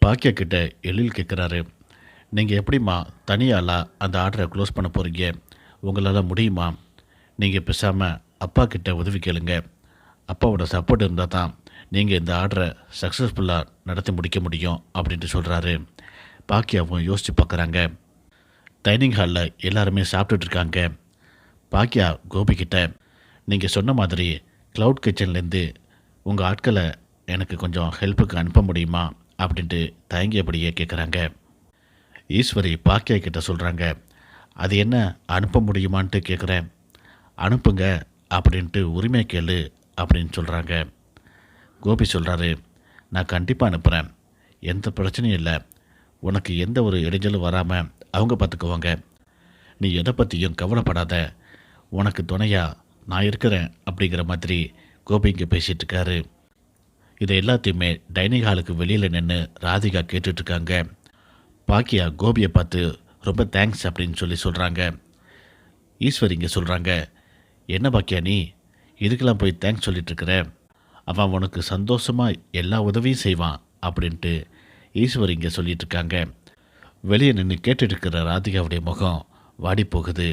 பாக்கியா கிட்ட எழில் கேட்குறாரு. நீங்கள் எப்படிம்மா தனியாளா அந்த ஆர்டரை க்ளோஸ் பண்ண போகிறீங்க? உங்களால் முடியுமா? நீங்கள் பேசாமல் அப்பா கிட்ட உதவி கேளுங்க. அப்பாவோட சப்போர்ட் இருந்தால் தான் நீங்கள் இந்த ஆர்டரை சக்ஸஸ்ஃபுல்லாக நடத்தி முடிக்க முடியும் அப்படின்ட்டு சொல்கிறாரு. பாக்கியாவும் யோசித்து பார்க்குறாங்க. டைனிங் ஹாலில் எல்லாருமே சாப்பிட்டுட்டு இருக்காங்க. பாக்கியா கோபிக்கிட்ட, நீங்கள் சொன்ன மாதிரி க்ளவுட் கிச்சன்லேருந்து உங்கள் ஆட்களை எனக்கு கொஞ்சம் ஹெல்ப்புக்கு அனுப்ப முடியுமா அப்படின்ட்டு தயங்கியபடியே கேட்குறாங்க. ஈஸ்வரி பாக்கியா கிட்ட சொல்கிறாங்க. அது என்ன அனுப்ப முடியுமான்ட்டு கேட்குறேன். அனுப்புங்க அப்படின்ட்டு உரிமை கேளு அப்படின்னு சொல்கிறாங்க. கோபி சொல்கிறாரு, நான் கண்டிப்பாக அனுப்புகிறேன், எந்த பிரச்சனையும் இல்லை, உனக்கு எந்த ஒரு இடைஞ்சலும் வராமல் அவங்க பார்த்துக்குவாங்க, நீ எதை பற்றியும் கவலைப்படாத, உனக்கு துணையாக நான் இருக்கிறேன் அப்படிங்கிற மாதிரி கோபி இங்கே பேசிகிட்டு இருக்காரு. இதை எல்லாத்தையுமே டைனிங் ஹாலுக்கு வெளியில் நின்று ராதிகா கேட்டுட்ருக்காங்க. பாக்கியா கோபியை பார்த்து ரொம்ப தேங்க்ஸ் அப்படின்னு சொல்கிறாங்க. ஈஸ்வரி இங்கே சொல்கிறாங்க, என்ன பாக்கியா நீ இதுக்கெல்லாம் போய் தேங்க்ஸ் சொல்லிட்டுருக்கிற, அவன் உனக்கு சந்தோஷமாக எல்லா உதவியும் செய்வான் அப்படின்ட்டு ஈஸ்வரி இங்கே சொல்லிகிட்ருக்காங்க. வெளியே நின்று கேட்டுட்ருக்கிற ராதிகாவுடைய முகம் வாடி போகுது.